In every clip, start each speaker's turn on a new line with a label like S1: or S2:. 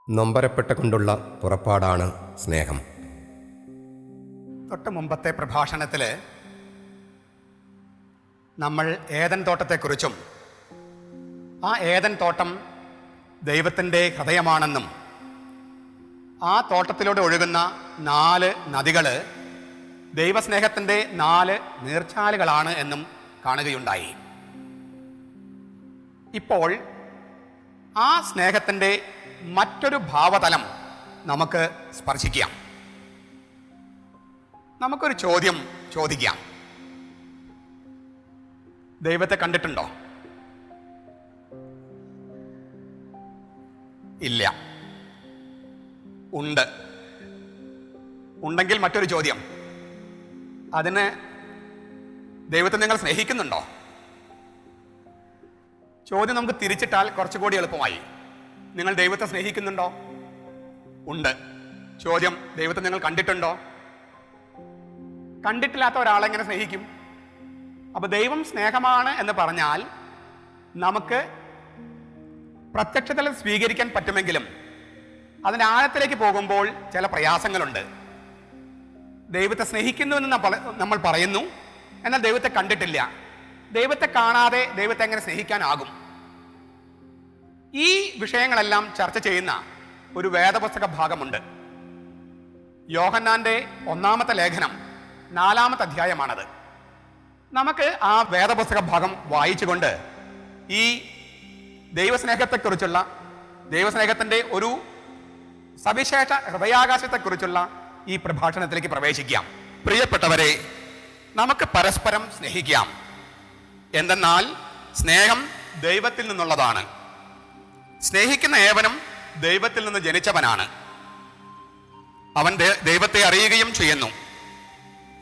S1: നൊമ്പരപ്പെട്ടുകൊണ്ടുള്ള പുറപ്പാടാണ് സ്നേഹം.
S2: തൊട്ട് മുമ്പത്തെ പ്രഭാഷണത്തിൽ നമ്മൾ ഏദൻ തോട്ടത്തെക്കുറിച്ചും ആ ഏദൻ തോട്ടം ദൈവത്തിൻ്റെ ഹൃദയമാണെന്നും ആ തോട്ടത്തിലൂടെ ഒഴുകുന്ന 4 നദികൾ ദൈവസ്നേഹത്തിൻ്റെ 4 നീർച്ചാലുകളാണ് എന്നും കാണുകയുണ്ടായി. ഇപ്പോൾ ആ സ്നേഹത്തിൻ്റെ മറ്റൊരു ഭാവതലം നമുക്ക് സ്പർശിക്കാം. നമുക്കൊരു ചോദ്യം ചോദിക്കാം. ദൈവത്തെ കണ്ടിട്ടുണ്ടോ? ഇല്ല. ഉണ്ടെങ്കിൽ മറ്റൊരു ചോദ്യം, അതിന് ദൈവത്തെ നിങ്ങൾ സ്നേഹിക്കുന്നുണ്ടോ? ചോദ്യം നമുക്ക് തിരിച്ചിട്ടാൽ കുറച്ചുകൂടി എളുപ്പമായി. നിങ്ങൾ ദൈവത്തെ സ്നേഹിക്കുന്നുണ്ടോ? ഉണ്ട്. ചോദ്യം, ദൈവത്തെ നിങ്ങൾ കണ്ടിട്ടുണ്ടോ? കണ്ടിട്ടില്ലാത്ത ഒരാളെ എങ്ങനെ സ്നേഹിക്കും? അപ്പൊ ദൈവം സ്നേഹമാണ് എന്ന് പറഞ്ഞാൽ നമുക്ക് പ്രത്യക്ഷത്തിൽ സ്വീകരിക്കാൻ പറ്റുമെങ്കിലും അതിൻ്റെ ആഴത്തിലേക്ക് പോകുമ്പോൾ ചില പ്രയാസങ്ങളുണ്ട്. ദൈവത്തെ സ്നേഹിക്കുന്നു എന്ന് നമ്മൾ പറയുന്നു, എന്നാൽ ദൈവത്തെ കണ്ടിട്ടില്ല. ദൈവത്തെ കാണാതെ ദൈവത്തെ എങ്ങനെ സ്നേഹിക്കാനാകും? ഈ വിഷയങ്ങളെല്ലാം ചർച്ച ചെയ്യുന്ന ഒരു വേദപുസ്തക ഭാഗമുണ്ട്. യോഹന്നാന്റെ 1-ാമത്തെ ലേഖനം 4-ാമത്തെ അധ്യായമാണത്. നമുക്ക് ആ വേദപുസ്തക ഭാഗം വായിച്ചുകൊണ്ട് ഈ ദൈവസ്നേഹത്തെക്കുറിച്ചുള്ള, ദൈവസ്നേഹത്തിൻ്റെ ഒരു സവിശേഷ ഹൃദയാകാശത്തെക്കുറിച്ചുള്ള ഈ പ്രഭാഷണത്തിലേക്ക് പ്രവേശിക്കാം. പ്രിയപ്പെട്ടവരെ, നമുക്ക് പരസ്പരം സ്നേഹിക്കാം. എന്തെന്നാൽ സ്നേഹം ദൈവത്തിൽ നിന്നുള്ളതാണ്. സ്നേഹിക്കുന്ന ഏവനും ദൈവത്തിൽ നിന്ന് ജനിച്ചവനാണ്. അവൻ ദൈവത്തെ അറിയുകയും ചെയ്യുന്നു.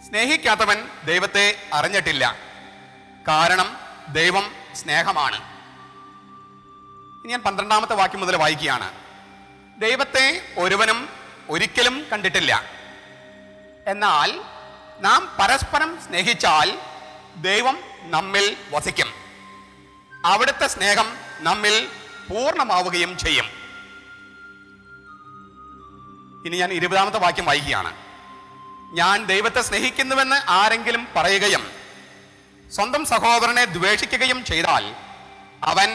S2: സ്നേഹിക്കാത്തവൻ ദൈവത്തെ അറിഞ്ഞിട്ടില്ല, കാരണം ദൈവം സ്നേഹമാണ്. ഇനി ഞാൻ 12-ാമത്തെ വാക്യം മുതൽ വായിക്കുകയാണ്. ദൈവത്തെ ഒരുവനും ഒരിക്കലും കണ്ടിട്ടില്ല. എന്നാൽ നാം പരസ്പരം സ്നേഹിച്ചാൽ ദൈവം നമ്മിൽ വസിക്കും. അവിടുത്തെ സ്നേഹം നമ്മിൽ പൂർണ്ണമാവുകയും ചെയ്യും. ഇനി ഞാൻ 20-ാമത്തെ വാക്യം വായിക്കുകയാണ്. ഞാൻ ദൈവത്തെ സ്നേഹിക്കുന്നുവെന്ന് ആരെങ്കിലും പറയുകയും സ്വന്തം സഹോദരനെ ദ്വേഷിക്കുകയും ചെയ്താൽ അവൻ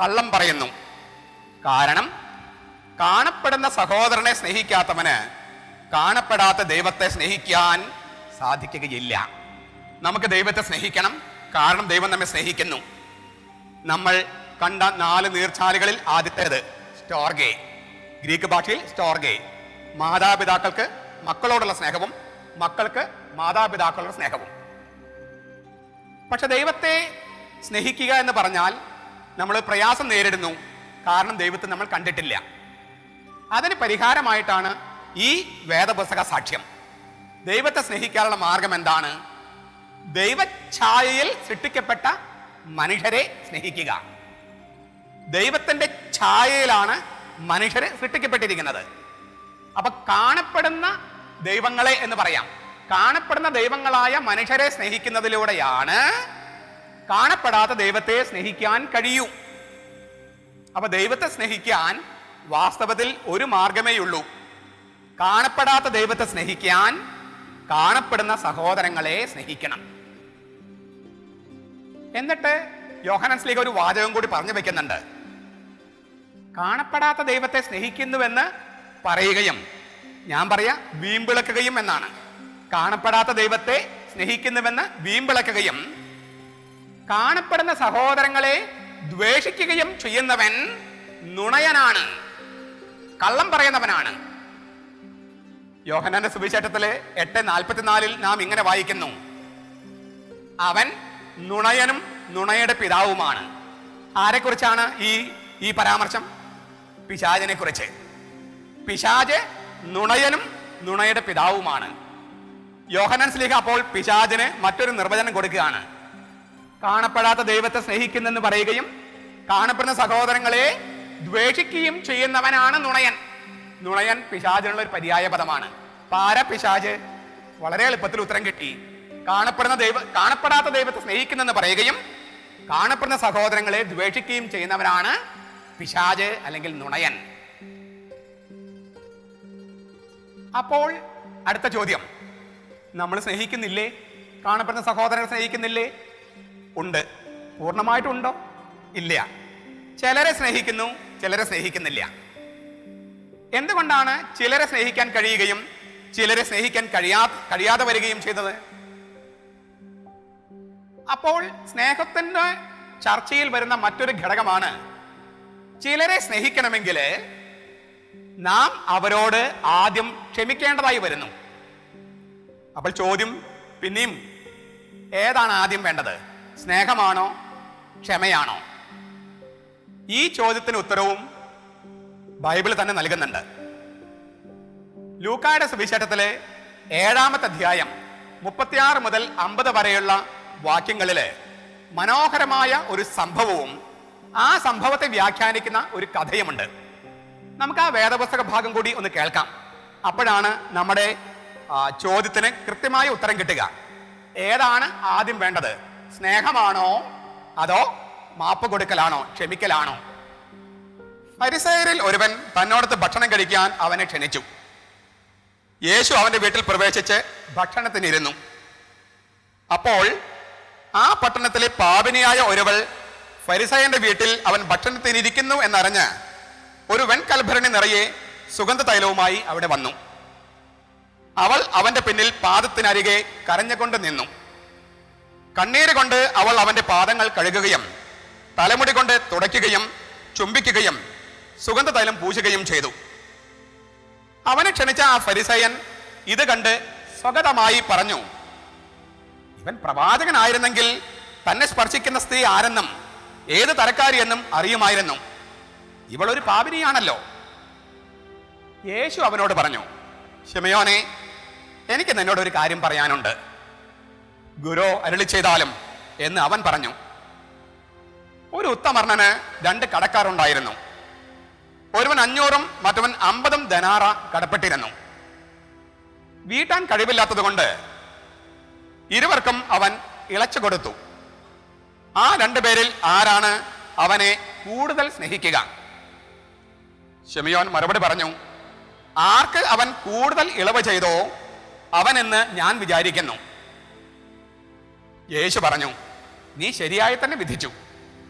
S2: കള്ളം പറയുന്നു. കാരണം കാണപ്പെടുന്ന സഹോദരനെ സ്നേഹിക്കാത്തവന് കാണപ്പെടാത്ത ദൈവത്തെ സ്നേഹിക്കാൻ സാധിക്കുകയില്ല. നമുക്ക് ദൈവത്തെ സ്നേഹിക്കണം, കാരണം ദൈവം നമ്മെ സ്നേഹിക്കുന്നു. നമ്മൾ കണ്ട 4 നീർച്ചാലുകളിൽ ആദ്യത്തേത് സ്റ്റോർഗേ, ഗ്രീക്ക് ഭാഷയിൽ സ്റ്റോർഗേ, മാതാപിതാക്കൾക്ക് മക്കളോടുള്ള സ്നേഹവും മക്കൾക്ക് മാതാപിതാക്കളുടെ സ്നേഹവും. പക്ഷെ ദൈവത്തെ സ്നേഹിക്കുക എന്ന് പറഞ്ഞാൽ നമ്മൾ പ്രയാസം നേരിടുന്നു, കാരണം ദൈവത്തെ നമ്മൾ കണ്ടിട്ടില്ല. അതിന് പരിഹാരമായിട്ടാണ് ഈ വേദപുസ്തക സാക്ഷ്യം. ദൈവത്തെ സ്നേഹിക്കാനുള്ള മാർഗം എന്താണ്? ദൈവഛായയിൽ സൃഷ്ടിക്കപ്പെട്ട മനുഷ്യരെ സ്നേഹിക്കുക. ദൈവത്തിന്റെ ഛായയിലാണ് മനുഷ്യരെ സൃഷ്ടിക്കപ്പെട്ടിരിക്കുന്നത്. അപ്പൊ കാണപ്പെടുന്ന ദൈവങ്ങളെ എന്ന് പറയാം. കാണപ്പെടുന്ന ദൈവങ്ങളായ മനുഷ്യരെ സ്നേഹിക്കുന്നതിലൂടെയാണ് കാണപ്പെടാത്ത ദൈവത്തെ സ്നേഹിക്കാൻ കഴിയൂ. അപ്പൊ ദൈവത്തെ സ്നേഹിക്കാൻ വാസ്തവത്തിൽ ഒരു മാർഗമേയുള്ളൂ. കാണപ്പെടാത്ത ദൈവത്തെ സ്നേഹിക്കാൻ കാണപ്പെടുന്ന സഹോദരങ്ങളെ സ്നേഹിക്കണം. എന്നിട്ട് യോഹന്നാൻ ശ്ലീഹ ഒരു വാചകം കൂടി പറഞ്ഞു വെക്കുന്നുണ്ട്. കാണപ്പെടാത്ത ദൈവത്തെ സ്നേഹിക്കുന്നുവെന്ന് പറയുകയും, ഞാൻ പറയാ വീമ്പിളക്കുകയും എന്നാണ്. കാണപ്പെടാത്ത ദൈവത്തെ സ്നേഹിക്കുന്നുവെന്ന് വീമ്പിളക്കുകയും കാണപ്പെടുന്ന സഹോദരങ്ങളെ ദ്വേഷിക്കുകയും ചെയ്യുന്നവൻ നുണയനാണ്, കള്ളം പറയുന്നവനാണ്. യോഹന്നാന്റെ സുവിശേഷത്തിലെ 8:44 നാം ഇങ്ങനെ വായിക്കുന്നു, അവൻ നുണയനും നുണയുടെ പിതാവുമാണ്. ആരെക്കുറിച്ചാണ് ഈ പരാമർശം? പിശാചിനെ കുറിച്ച്. പിശാച് നുണയനും നുണയുടെ പിതാവുമാണ്. യോഹന്നാൻ ശ്ലീഹ അപ്പോൾ പിശാചിന് മറ്റൊരു നിർവചനം കൊടുക്കുകയാണ്. കാണപ്പെടാത്ത ദൈവത്തെ സ്നേഹിക്കുന്നെന്ന് പറയുകയും കാണപ്പെടുന്ന സഹോദരങ്ങളെ ദ്വേഷിക്കുകയും ചെയ്യുന്നവനാണ് നുണയൻ. നുണയൻ പിശാചിനുള്ള ഒരു പര്യായ പദമാണ്. പാര പിശാച്? വളരെ എളുപ്പത്തിൽ ഉത്തരം കിട്ടി. കാണപ്പെടാത്ത ദൈവത്തെ സ്നേഹിക്കുന്നെന്ന് പറയുകയും കാണപ്പെടുന്ന സഹോദരങ്ങളെ ദ്വേഷിക്കുകയും ചെയ്യുന്നവരാണ് പിശാച് അല്ലെങ്കിൽ നുണയൻ. അപ്പോൾ അടുത്ത ചോദ്യം, നമ്മൾ സ്നേഹിക്കുന്നില്ലേ? കാണപ്പെടുന്ന സഹോദരനെ സ്നേഹിക്കുന്നില്ലേ? ഉണ്ട്. പൂർണ്ണമായിട്ടുണ്ടോ? ഇല്ല. ചിലരെ സ്നേഹിക്കുന്നു, ചിലരെ സ്നേഹിക്കുന്നില്ല. എന്തുകൊണ്ടാണ് ചിലരെ സ്നേഹിക്കാൻ കഴിയുകയും ചിലരെ സ്നേഹിക്കാൻ കഴിയാതെ വരികയും ചെയ്തത്? അപ്പോൾ സ്നേഹത്തിന്റെ ചർച്ചയിൽ വരുന്ന മറ്റൊരു ഘടകമാണ്, ചിലരെ സ്നേഹിക്കണമെങ്കിൽ നാം അവരോട് ആദ്യം ക്ഷമിക്കേണ്ടതായി വരുന്നു. അപ്പോൾ ചോദ്യം പിന്നെയും, ഏതാണ് ആദ്യം വേണ്ടത്? സ്നേഹമാണോ ക്ഷമയാണോ? ഈ ചോദ്യത്തിന് ഉത്തരവും ബൈബിൾ തന്നെ നൽകുന്നുണ്ട്. ലൂക്കായുടെ സുവിശേഷത്തിലെ 7-ാമത്തെ അധ്യായം 36 മുതൽ 50 വരെയുള്ള വാക്യങ്ങളില് മനോഹരമായ ഒരു സംഭവവും ആ സംഭവത്തെ വ്യാഖ്യാനിക്കുന്ന ഒരു കഥയുമുണ്ട്. നമുക്ക് ആ വേദപുസ്തക ഭാഗം കൂടി ഒന്ന് കേൾക്കാം. അപ്പോഴാണ് നമ്മുടെ ചോദ്യത്തിന് കൃത്യമായ ഉത്തരം കിട്ടുക. ഏതാണ് ആദ്യം വേണ്ടത്? സ്നേഹമാണോ അതോ മാപ്പ് കൊടുക്കലാണോ, ക്ഷമിക്കലാണോ? ഫരിസയരിൽ ഒരുവൻ തന്നോടത്ത് ഭക്ഷണം കഴിക്കാൻ അവനെ ക്ഷണിച്ചു. യേശു അവന്റെ വീട്ടിൽ പ്രവേശിച്ച് ഭക്ഷണത്തിനിരുന്നു. അപ്പോൾ ആ പട്ടണത്തിലെ പാപിനിയായ ഒരുവൾ ഫരിസയന്റെ വീട്ടിൽ അവൻ ഭക്ഷണത്തിനിരിക്കുന്നു എന്നറിഞ്ഞ് ഒരു വെൺകൽഭരണി നിറയെ സുഗന്ധ തൈലവുമായി അവിടെ വന്നു. അവൾ അവന്റെ പിന്നിൽ പാദത്തിനരികെ കരഞ്ഞുകൊണ്ട് നിന്നു. കണ്ണീര് കൊണ്ട് അവൾ അവന്റെ പാദങ്ങൾ കഴുകുകയും തലമുടി കൊണ്ട് തുടയ്ക്കുകയും ചുംബിക്കുകയും സുഗന്ധ തൈലം പൂശുകയും ചെയ്തു. അവനെ ക്ഷണിച്ച ആ ഫരിസയൻ ഇത് കണ്ട് സ്വഗതമായി പറഞ്ഞു, ഇവൻ പ്രവാചകനായിരുന്നെങ്കിൽ തന്നെ സ്പർശിക്കുന്ന സ്ത്രീ ആരെന്നും ഏത് തരക്കാരിയെന്നും അറിയുമായിരുന്നു. ഇവൾ ഒരു പാപിനിയാണല്ലോ. യേശു അവനോട് പറഞ്ഞു, ശിമയോനെ, എനിക്ക് നിന്നോട് ഒരു കാര്യം പറയാനുണ്ട്. ഗുരു അരുളി ചെയ്താലും എന്ന് അവൻ പറഞ്ഞു. ഒരു ഉത്തമർണന് 2 കടക്കാരുണ്ടായിരുന്നു. ഒരുവൻ 500 മറ്റവൻ 50 ധനാറ കടപ്പെട്ടിരുന്നു. വീട്ടാൻ കഴിവില്ലാത്തത് കൊണ്ട് ഇരുവർക്കും അവൻ ഇളച്ചു കൊടുത്തു. ആ 2 പേരിൽ ആരാണ് അവനെ കൂടുതൽ സ്നേഹിക്കുക? ശിമയോൻ മറുപടി പറഞ്ഞു, ആർക്ക് അവൻ കൂടുതൽ ഇളവ് ചെയ്തോ അവനെന്ന് ഞാൻ വിചാരിക്കുന്നു. യേശു പറഞ്ഞു, നീ ശരിയായി തന്നെ വിധിച്ചു.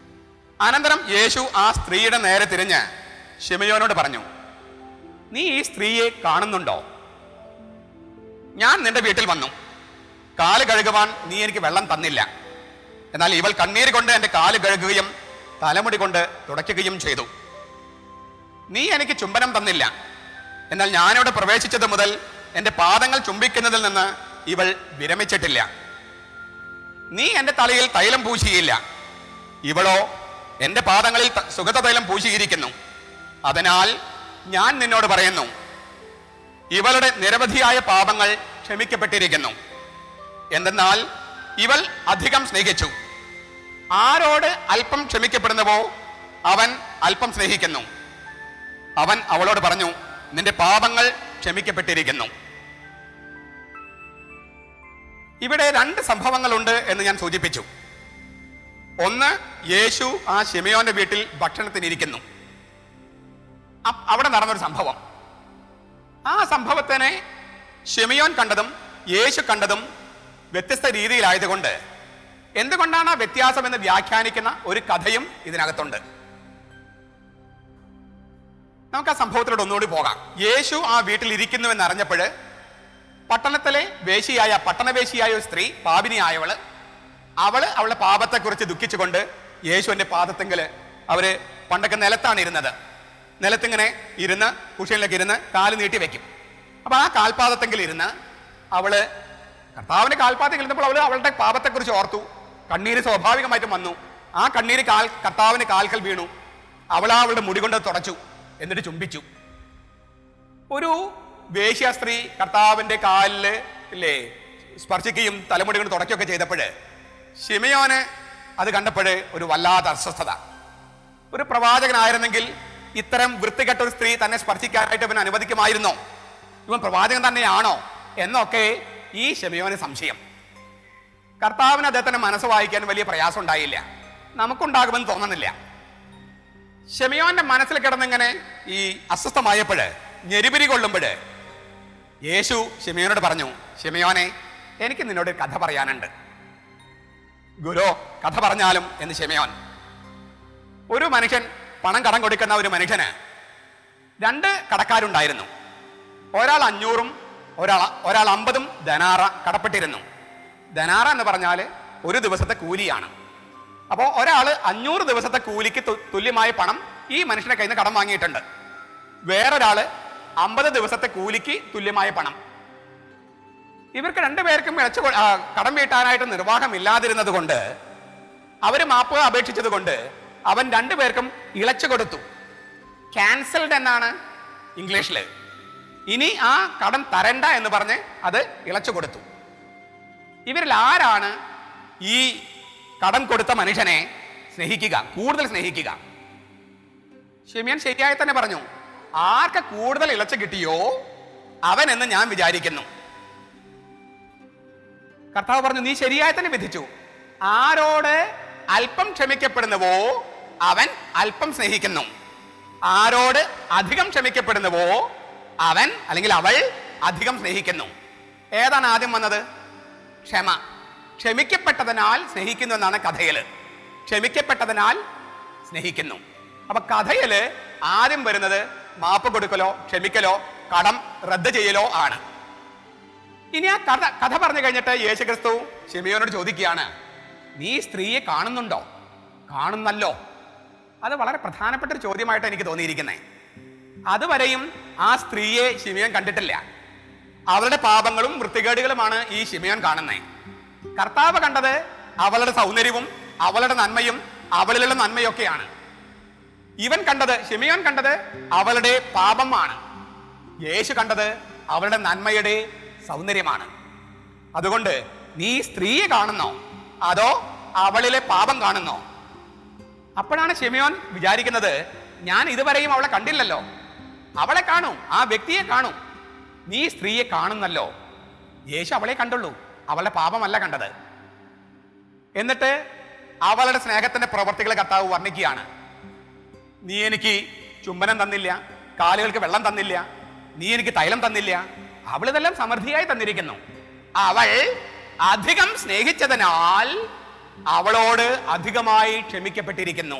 S2: അനന്തരം യേശു ആ സ്ത്രീയുടെ നേരെ തിരിഞ്ഞ് ശിമയോനോട് പറഞ്ഞു, നീ ഈ സ്ത്രീയെ കാണുന്നുണ്ടോ? ഞാൻ നിന്റെ വീട്ടിൽ വന്നു. കാല് കഴുകുവാൻ നീ എനിക്ക് വെള്ളം തന്നില്ല. എന്നാൽ ഇവൾ കണ്ണീര് കൊണ്ട് എൻ്റെ കാല് കഴുകുകയും തലമുടി കൊണ്ട് തുടയ്ക്കുകയും ചെയ്തു. നീ എനിക്ക് ചുംബനം തന്നില്ല. എന്നാൽ ഞാനിവിടെ പ്രവേശിച്ചത് മുതൽ എൻ്റെ പാദങ്ങൾ ചുംബിക്കുന്നതിൽ നിന്ന് ഇവൾ വിരമിച്ചിട്ടില്ല. നീ എൻ്റെ തലയിൽ തൈലം പൂശിയില്ല. ഇവളോ എൻ്റെ പാദങ്ങളിൽ സുഗന്ധ തൈലം പൂശിയിരിക്കുന്നു. അതിനാൽ ഞാൻ നിന്നോട് പറയുന്നു, ഇവളുടെ നിരവധിയായ പാപങ്ങൾ ക്ഷമിക്കപ്പെട്ടിരിക്കുന്നു. എന്തെന്നാൽ ഇവൾ അധികം സ്നേഹിച്ചു. ആരോട് അല്പം ക്ഷമിക്കപ്പെടുന്നുവോ അവൻ അല്പം സ്നേഹിക്കുന്നു. അവൻ അവളോട് പറഞ്ഞു, നിന്റെ പാപങ്ങൾ ക്ഷമിക്കപ്പെട്ടിരിക്കുന്നു. ഇവിടെ 2 സംഭവങ്ങളുണ്ട് എന്ന് ഞാൻ സൂചിപ്പിച്ചു. ഒന്ന്, യേശു ആ ശിമയോന്റെ വീട്ടിൽ ഭക്ഷണത്തിനിരിക്കുന്നു. അവിടെ നടന്നൊരു സംഭവം. ആ സംഭവത്തിനെ ശിമയോൻ കണ്ടതും യേശു കണ്ടതും വ്യത്യസ്ത രീതിയിലായതുകൊണ്ട് എന്തുകൊണ്ടാണ് ആ വ്യത്യാസം എന്ന് വ്യാഖ്യാനിക്കുന്ന ഒരു കഥയും ഇതിനകത്തുണ്ട്. നമുക്ക് ആ സംഭവത്തിലൂടെ ഒന്നുകൂടി പോകാം. യേശു ആ വീട്ടിൽ ഇരിക്കുന്നുവെന്ന് അറിഞ്ഞപ്പോൾ പട്ടണത്തിലെ പട്ടണവേശിയായ ഒരു സ്ത്രീ, പാപിനിയായവള്, അവളുടെ പാപത്തെക്കുറിച്ച് ദുഃഖിച്ചുകൊണ്ട് യേശുവിന്റെ പാദത്തെങ്കിൽ അവര് പണ്ടൊക്കെ നിലത്താണ് ഇരുന്നത്. നിലത്തിങ്ങനെ ഇരുന്ന് കുഷിയിലേക്ക് ഇരുന്ന് കാല് നീട്ടി വെക്കും. അപ്പൊ ആ കാൽപാദത്തെങ്കിൽ ഇരുന്ന് അവള് കർത്താവിന്റെ കാൽപാദത്തിൽ ഇരുന്നപ്പോൾ അവളുടെ പാപത്തെക്കുറിച്ച് ഓർത്തു. കണ്ണീര് സ്വാഭാവികമായിട്ടും വന്നു. ആ കണ്ണീര് കർത്താവിന് കാൽക്കൽ വീണു. അവളുടെ മുടി കൊണ്ട് തുടച്ചു, എന്നിട്ട് ചുംബിച്ചു. ഒരു വേശ്യ സ്ത്രീ കർത്താവിന്റെ കാലില് സ്പർശിക്കുകയും തലമുടി കൊണ്ട് തുടക്കുകയൊക്കെ ചെയ്തപ്പോൾ ശിമയോന് അത് കണ്ടപ്പോൾ ഒരു വല്ലാത്ത അസ്വസ്ഥത. ഒരു പ്രവാചകനായിരുന്നെങ്കിൽ ഇത്തരം വൃത്തികെട്ട ഒരു സ്ത്രീ തന്നെ സ്പർശിക്കാനായിട്ട് ഇവൻ അനുവദിക്കുമായിരുന്നോ? ഇവൻ പ്രവാചകൻ തന്നെയാണോ എന്നൊക്കെ ഈ ശിമയോന് സംശയം. കർത്താവിന് അദ്ദേഹത്തിന്റെ മനസ്സ് വായിക്കാൻ വലിയ പ്രയാസം ഉണ്ടായില്ല. നമുക്കുണ്ടാകുമെന്ന് തോന്നുന്നില്ല. ശിമയോന്റെ മനസ്സിൽ കിടന്നിങ്ങനെ ഈ അസ്വസ്ഥമായപ്പോൾ, ഞെരിപിരി കൊള്ളുമ്പോൾ യേശു ശിമയോനോട് പറഞ്ഞു, ശിമയോനെ, എനിക്ക് നിന്നോട് കഥ പറയാനുണ്ട്. ഗുരു, കഥ പറഞ്ഞാലും എന്ന് ശിമയോൻ. ഒരു മനുഷ്യൻ, പണം കടം കൊടുക്കുന്ന ഒരു മനുഷ്യന് 2 കടക്കാരുണ്ടായിരുന്നു. ഒരാൾ 500-ഉം ഒരാൾ 50 ധനാറ കടപ്പെട്ടിരുന്നു. ധനാറ എന്ന് പറഞ്ഞാൽ ഒരു ദിവസത്തെ കൂലിയാണ്. അപ്പോൾ ഒരാൾ 500 ദിവസത്തെ കൂലിക്ക് തുല്യമായ പണം ഈ മനുഷ്യന്റെ കയ്യിൽ നിന്ന് കടം വാങ്ങിയിട്ടുണ്ട്. വേറൊരാൾ 50 ദിവസത്തെ കൂലിക്ക് തുല്യമായ പണം. ഇവർക്ക് 2 പേർക്കും കടം വീട്ടാനായിട്ട് നിർവാഹമില്ലാതിരുന്നത് കൊണ്ട്, അവർ മാപ്പ് അപേക്ഷിച്ചത് കൊണ്ട് അവൻ 2 പേർക്കും ഇളച്ചു കൊടുത്തു. ക്യാൻസൽഡ് എന്നാണ് ഇംഗ്ലീഷിൽ. ഇനി ആ കടം തരണ്ട എന്ന് പറഞ്ഞ് അത് ഇളച്ചു കൊടുത്തു. ഇവരിൽ ആരാണ് ഈ കടം കൊടുത്ത മനുഷ്യനെ സ്നേഹിക്കുക, കൂടുതൽ സ്നേഹിക്കുക? ശിമയോൻ ശരിയായി തന്നെ പറഞ്ഞു, ആർക്ക് കൂടുതൽ ഇളച്ചു കിട്ടിയോ അവൻ എന്ന് ഞാൻ വിചാരിക്കുന്നു. കർത്താവ് പറഞ്ഞു, നീ ശരിയായി തന്നെ വിധിച്ചു. ആരോട് അല്പം ക്ഷമിക്കപ്പെടുന്നുവോ അവൻ അല്പം സ്നേഹിക്കുന്നു. ആരോട് അധികം ക്ഷമിക്കപ്പെടുന്നുവോ അവൻ അല്ലെങ്കിൽ അവൾ അധികം സ്നേഹിക്കുന്നു. ഏതാണ് ആദ്യം വന്നത്? ക്ഷമ. ക്ഷമിക്കപ്പെട്ടതിനാൽ സ്നേഹിക്കുന്നു എന്നാണ് കഥയില്. ക്ഷമിക്കപ്പെട്ടതിനാൽ സ്നേഹിക്കുന്നു. അപ്പൊ കഥയില് ആദ്യം വരുന്നത് മാപ്പ് കൊടുക്കലോ ക്ഷമിക്കലോ കടം റദ്ദ് ചെയ്യലോ ആണ്. ഇനി ആ കഥ പറഞ്ഞു കഴിഞ്ഞിട്ട് യേശുക്രിസ്തു ശിമയോനോട് ചോദിക്കുകയാണ്, നീ സ്ത്രീയെ കാണുന്നുണ്ടോ? കാണുന്നല്ലോ. അത് വളരെ പ്രധാനപ്പെട്ട ഒരു ചോദ്യമായിട്ട് എനിക്ക് തോന്നിയിരിക്കുന്നത്. അതുവരെയും ആ സ്ത്രീയെ ശിമയോൻ കണ്ടിട്ടില്ല. അവളുടെ പാപങ്ങളും വൃത്തികേടുകളുമാണ് ഈ ശിമയോൻ കാണുന്നത്. കർത്താവ് കണ്ടത് അവളുടെ സൗന്ദര്യവും അവളുടെ നന്മയും അവളിലുള്ള നന്മയൊക്കെയാണ്. ഇവൻ കണ്ടത്, ശിമയോൻ കണ്ടത് അവളുടെ പാപമാണ്. യേശു കണ്ടത് അവളുടെ നന്മയുടെ സൗന്ദര്യമാണ്. അതുകൊണ്ട് നീ സ്ത്രീയെ കാണുന്നോ അതോ അവളിലെ പാപം കാണുന്നോ? അപ്പോഴാണ് ശിമയോൻ വിചാരിക്കുന്നത്, ഞാൻ ഇതുവരെയും അവളെ കണ്ടില്ലല്ലോ, അവളെ കാണും, ആ വ്യക്തിയെ കാണും. നീ സ്ത്രീയെ കാണുന്നല്ലോ. യേശു അവളെ കണ്ടുള്ളൂ, അവളുടെ പാപമല്ല കണ്ടത്. എന്നിട്ട് അവളുടെ സ്നേഹത്തിന്റെ പ്രവർത്തികളെ കർത്താവ് വർണ്ണിക്കുകയാണ്. നീ എനിക്ക് ചുംബനം തന്നില്ല, കാലുകൾക്ക് വെള്ളം തന്നില്ല, നീ എനിക്ക് തൈലം തന്നില്ല, അവളിതെല്ലാം സമൃദ്ധിയായി തന്നിരിക്കുന്നു. അവൾ അധികം സ്നേഹിച്ചതിനാൽ അവളോട് അധികമായി ക്ഷമിക്കപ്പെട്ടിരിക്കുന്നു.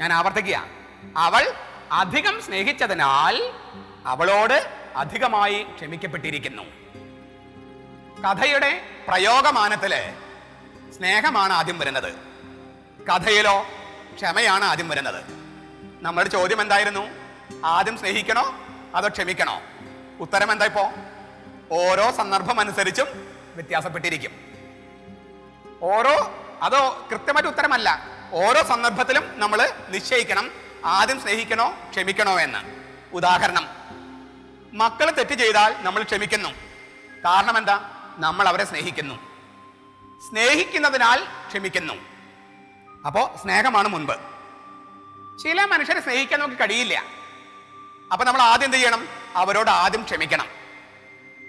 S2: ഞാൻ ആവർത്തിക്കുക, അവൾ അധികം സ്നേഹിച്ചതിനാൽ അവളോട് അധികമായി ക്ഷമിക്കപ്പെട്ടിരിക്കുന്നു. കഥയുടെ പ്രയോഗമാനത്തില് സ്നേഹമാണ് ആദ്യം വരുന്നത്, കഥയിലോ ക്ഷമയാണ് ആദ്യം വരുന്നത്. നമ്മുടെ ചോദ്യം എന്തായിരുന്നു? ആദ്യം സ്നേഹിക്കണോ അതോ ക്ഷമിക്കണോ? ഉത്തരം എന്താ? ഇപ്പോ ഓരോ സന്ദർഭം അനുസരിച്ചും വ്യത്യാസപ്പെട്ടിരിക്കും. അതോ കൃത്യമായിട്ട് ഉത്തരമല്ല. ഓരോ സന്ദർഭത്തിലും നമ്മൾ നിശ്ചയിക്കണം ആദ്യം സ്നേഹിക്കണോ ക്ഷമിക്കണോ എന്ന്. ഉദാഹരണം, മക്കൾ തെറ്റ് ചെയ്താൽ നമ്മൾ ക്ഷമിക്കുന്നു. കാരണം എന്താ? നമ്മൾ അവരെ സ്നേഹിക്കുന്നു. സ്നേഹിക്കുന്നതിനാൽ ക്ഷമിക്കുന്നു. അപ്പോ സ്നേഹമാണ് മുൻപ്. ചില മനുഷ്യരെ സ്നേഹിക്കാൻ നമുക്ക് കഴിയില്ല. അപ്പൊ നമ്മൾ ആദ്യം എന്ത് ചെയ്യണം? അവരോട് ആദ്യം ക്ഷമിക്കണം.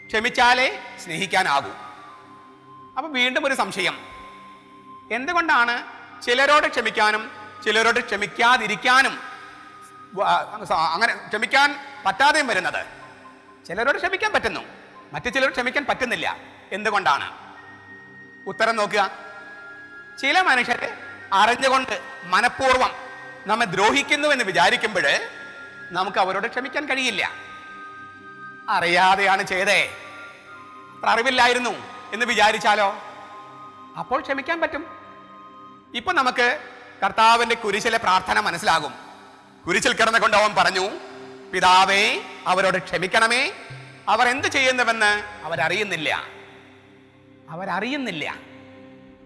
S2: ക്ഷമിച്ചാലേ സ്നേഹിക്കാനാകൂ. അപ്പൊ വീണ്ടും ഒരു സംശയം, എന്തുകൊണ്ടാണ് ചിലരോട് ക്ഷമിക്കാനും ചിലരോട് ക്ഷമിക്കാതിരിക്കാനും അങ്ങനെ ക്ഷമിക്കാൻ പറ്റാതെയും വരുന്നത്? ചിലരോട് ക്ഷമിക്കാൻ പറ്റുന്നു, മറ്റു ചിലരോട് ക്ഷമിക്കാൻ പറ്റുന്നില്ല. എന്തുകൊണ്ടാണ്? ഉത്തരം നോക്കുക. ചില മനുഷ്യർ അറിഞ്ഞുകൊണ്ട് മനഃപൂർവ്വം നമ്മെ ദ്രോഹിക്കുന്നു എന്ന് വിചാരിക്കുമ്പോൾ നമുക്ക് അവരോട് ക്ഷമിക്കാൻ കഴിയില്ല. അറിയാതെയാണ് ചെയ്തേ, അറിവില്ലായിരുന്നു എന്ന് വിചാരിച്ചാലോ അപ്പോൾ ക്ഷമിക്കാൻ പറ്റും. ഇപ്പൊ നമുക്ക് കർത്താവിന്റെ കുരിശിലെ പ്രാർത്ഥന മനസ്സിലാകും. കുരിശിൽ കിടന്നുകൊണ്ട് അവൻ പറഞ്ഞു, പിതാവേ അവരോട് ക്ഷമിക്കണമേ, അവർ എന്ത് ചെയ്യുന്നുവെന്ന് അവരറിയുന്നില്ല.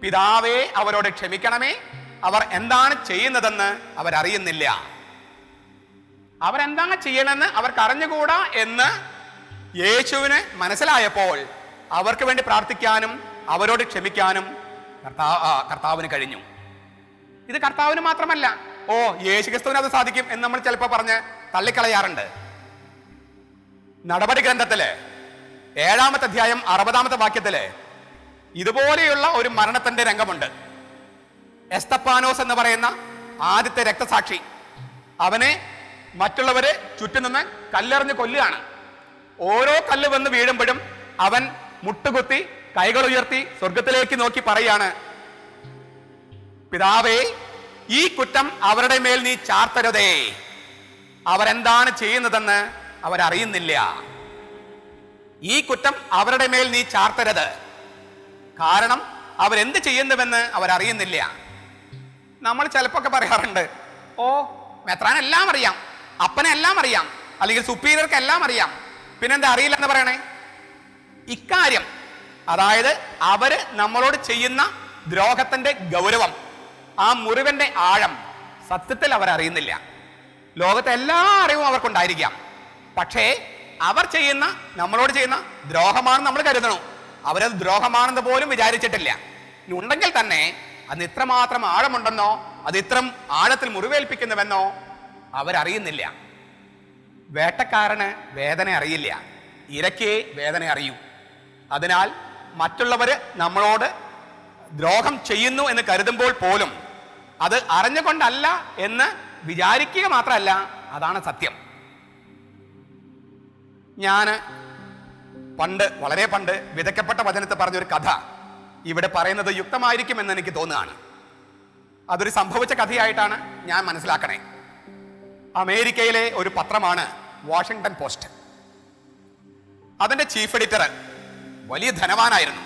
S2: പിതാവേ അവരോട് ക്ഷമിക്കണമേ, അവർ എന്താണ് ചെയ്യുന്നതെന്ന് അവരറിയുന്നില്ല. അവരെന്താണ് ചെയ്യണമെന്ന് അവർക്ക് അറിഞ്ഞുകൂടാ എന്ന് യേശുവിന് മനസ്സിലായപ്പോൾ അവർക്ക് വേണ്ടി പ്രാർത്ഥിക്കാനും അവരോട് ക്ഷമിക്കാനും കർത്താവിന് കഴിഞ്ഞു. ഇത് കർത്താവിന് മാത്രമല്ല, യേശുക്രിസ്തുവിന് അത് സാധിക്കും എന്ന് നമ്മൾ ചിലപ്പോൾ പറഞ്ഞ് തള്ളിക്കളയാറുണ്ട്. നടപടി ഗ്രന്ഥത്തില് 7-ാമത്തെ അധ്യായം 60-ാമത്തെ വാക്യത്തില് ഇതുപോലെയുള്ള ഒരു മരണത്തിന്റെ രംഗമുണ്ട്. എസ്തപ്പാനോസ് എന്ന് പറയുന്ന ആദ്യത്തെ രക്തസാക്ഷി, അവനെ മറ്റുള്ളവര് ചുറ്റും നിന്ന് കല്ലെറിഞ്ഞ് കൊല്ലുകയാണ്. ഓരോ കല്ല് വന്ന് വീഴുമ്പോഴും അവൻ മുട്ടുകുത്തി കൈകൾ ഉയർത്തി സ്വർഗത്തിലേക്ക് നോക്കി പറയാണ്, പിതാവേ, ഈ കുറ്റം അവരുടെ മേൽ നീ ചാർത്തരുതേ. അവരെന്താണ് ചെയ്യുന്നതെന്ന് അവരറിയുന്നില്ല. ഈ കുറ്റം അവരുടെ മേൽ നീ ചാർത്തരുത്, കാരണം അവരെന്ത് ചെയ്യുന്നുവെന്ന് അവരറിയുന്നില്ല. നമ്മൾ ചിലപ്പോ ഒക്കെ പറയാറുണ്ട്, ഓ മെത്രാനെല്ലാം അറിയാം, അപ്പനെല്ലാം അറിയാം, അല്ലെങ്കിൽ സുപ്പീരിയർക്ക് എല്ലാം അറിയാം, പിന്നെന്താ അറിയില്ല എന്ന് പറയണേ? ഇക്കാര്യം, അതായത് അവര് നമ്മളോട് ചെയ്യുന്ന ദ്രോഹത്തിന്റെ ഗൗരവം, ആ മുറിവന്റെ ആഴം സത്യത്തിൽ അവരറിയുന്നില്ല. ലോകത്തെ എല്ലാ അറിവും അവർക്കുണ്ടായിരിക്കാം, പക്ഷേ അവർ ചെയ്യുന്ന, നമ്മളോട് ചെയ്യുന്ന ദ്രോഹമാണെന്ന് നമ്മൾ കരുതണു. അവരത് ദ്രോഹമാണെന്ന് പോലും വിചാരിച്ചിട്ടില്ല. ഇനി ഉണ്ടെങ്കിൽ തന്നെ അതിന് ഇത്രമാത്രം ആഴമുണ്ടെന്നോ, അത് ഇത്രം ആഴത്തിൽ മുറിവേൽപ്പിക്കുന്നുവെന്നോ അവരറിയുന്നില്ല. വേട്ടക്കാരന് വേദന അറിയില്ല, ഇരയ്ക്ക് വേദന അറിയൂ. അതിനാൽ മറ്റുള്ളവര് നമ്മളോട് ദ്രോഹം ചെയ്യുന്നു എന്ന് കരുതുമ്പോൾ പോലും അത് അറിഞ്ഞുകൊണ്ടല്ല എന്ന് വിചാരിക്കുക മാത്രമല്ല, അതാണ് സത്യം. ഞാൻ വളരെ പണ്ട് വിതയ്ക്കപ്പെട്ട വചനത്തെ പറഞ്ഞൊരു കഥ ഇവിടെ പറയുന്നത് യുക്തമായിരിക്കുമെന്ന് എനിക്ക് തോന്നുകയാണ്. അതൊരു സംഭവിച്ച കഥയായിട്ടാണ് ഞാൻ മനസ്സിലാക്കണേ. അമേരിക്കയിലെ ഒരു പത്രമാണ് വാഷിംഗ്ടൺ പോസ്റ്റ്. അതിന്റെ ചീഫ് എഡിറ്റർ വലിയ ധനവാനായിരുന്നു.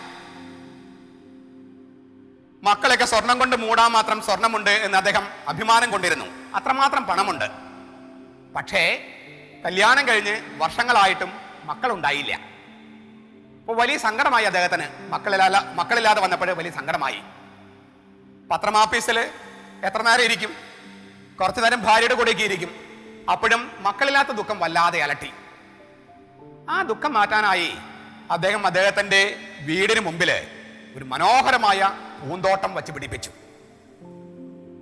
S2: മക്കളൊക്കെ സ്വർണം കൊണ്ട് മൂടാൻ മാത്രം സ്വർണമുണ്ട് എന്ന് അദ്ദേഹം അഭിമാനം കൊണ്ടിരുന്നു. അത്രമാത്രം പണമുണ്ട്. പക്ഷേ കല്യാണം കഴിഞ്ഞ് വർഷങ്ങളായിട്ടും മക്കളുണ്ടായില്ല. അപ്പോൾ വലിയ സങ്കടമായി അദ്ദേഹത്തിന്. മക്കളില്ലാതെ വന്നപ്പോൾ വലിയ സങ്കടമായി. പത്രമാഫീസിൽ എത്ര നേരം ഇരിക്കും? കുറച്ചു നേരം ഭാര്യയുടെ കൂടെയൊക്കെ ഇരിക്കും. അപ്പോഴും മക്കളില്ലാത്ത ദുഃഖം വല്ലാതെ അലട്ടി. ആ ദുഃഖം മാറ്റാനായി അദ്ദേഹത്തിന്റെ വീടിന് മുമ്പിൽ ഒരു മനോഹരമായ പൂന്തോട്ടം വച്ച് പിടിപ്പിച്ചു.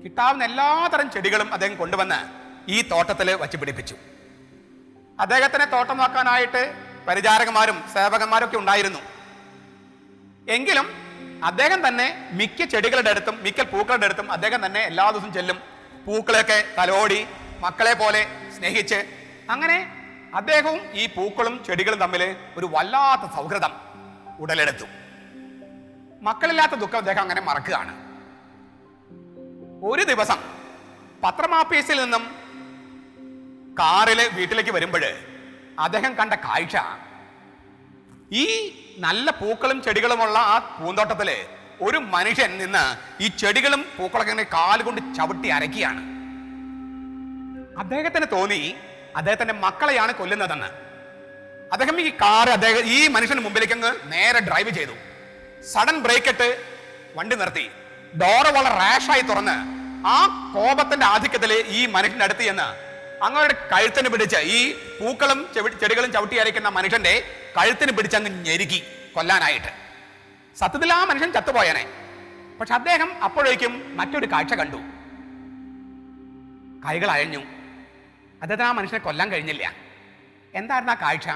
S2: കിട്ടാവുന്ന എല്ലാതരം ചെടികളും അദ്ദേഹം കൊണ്ടുവന്ന് ഈ തോട്ടത്തിൽ വച്ച് പിടിപ്പിച്ചു. അദ്ദേഹത്തിന് തോട്ടം നോക്കാനായിട്ട് പരിചാരകന്മാരും സേവകന്മാരും ഒക്കെ ഉണ്ടായിരുന്നു. എങ്കിലും അദ്ദേഹം തന്നെ മിക്ക ചെടികളുടെ അടുത്തും മിക്ക പൂക്കളുടെ അടുത്തും അദ്ദേഹം തന്നെ എല്ലാ ദിവസവും ചെല്ലും. പൂക്കളെയൊക്കെ തലോടി മക്കളെ പോലെ സ്നേഹിച്ച്, അങ്ങനെ അദ്ദേഹവും ഈ പൂക്കളും ചെടികളും തമ്മിൽ ഒരു വല്ലാത്ത സൗഹൃദം ഉടലെടുത്തു. മക്കളില്ലാത്ത ദുഃഖം അദ്ദേഹം അങ്ങനെ മറക്കുകയാണ്. ഒരു ദിവസം പത്രമാഫീസിൽ നിന്നും കാറില് വീട്ടിലേക്ക് വരുമ്പോൾ അദ്ദേഹം കണ്ട കാഴ്ച, ഈ നല്ല പൂക്കളും ചെടികളുമുള്ള ആ പൂന്തോട്ടത്തില് ഒരു മനുഷ്യൻ നിന്ന് ഈ ചെടികളും പൂക്കളൊക്കെ ഇങ്ങനെ കാലുകൊണ്ട് ചവിട്ടി അരക്കുകയാണ്. അദ്ദേഹത്തിന് തോന്നി അദ്ദേഹത്തിന്റെ മക്കളെയാണ് കൊല്ലുന്നതെന്ന്. അദ്ദേഹം ഈ മനുഷ്യന് മുമ്പിലേക്ക് അങ്ങ് നേരെ ഡ്രൈവ് ചെയ്തു. സഡൻ ബ്രേക്ക് ഇട്ട് വണ്ടി നിർത്തി. ഡോറ് വളരെ റാഷായി തുറന്ന് ആ കോപത്തിന്റെ ആധിക്യത്തില് ഈ മനുഷ്യന്റെ അടുത്ത് ചെന്ന് അങ്ങയുടെ കഴുത്തിന് പിടിച്ച്, ഈ പൂക്കളും ചെടികളും ചവിട്ടി അരയ്ക്കുന്ന മനുഷ്യന്റെ കഴുത്തിന് പിടിച്ച് അങ്ങ് ഞെരുക്കി കൊല്ലാനായിട്ട്. സത്യത്തിൽ ആ മനുഷ്യൻ ചത്തുപോയനെ. പക്ഷെ അദ്ദേഹം അപ്പോഴേക്കും മറ്റൊരു കാഴ്ച കണ്ടു. കൈകൾ അയഞ്ഞു. അദ്ദേഹത്തിന് ആ മനുഷ്യനെ കൊല്ലാൻ കഴിഞ്ഞില്ല. എന്തായിരുന്നു ആ കാഴ്ച?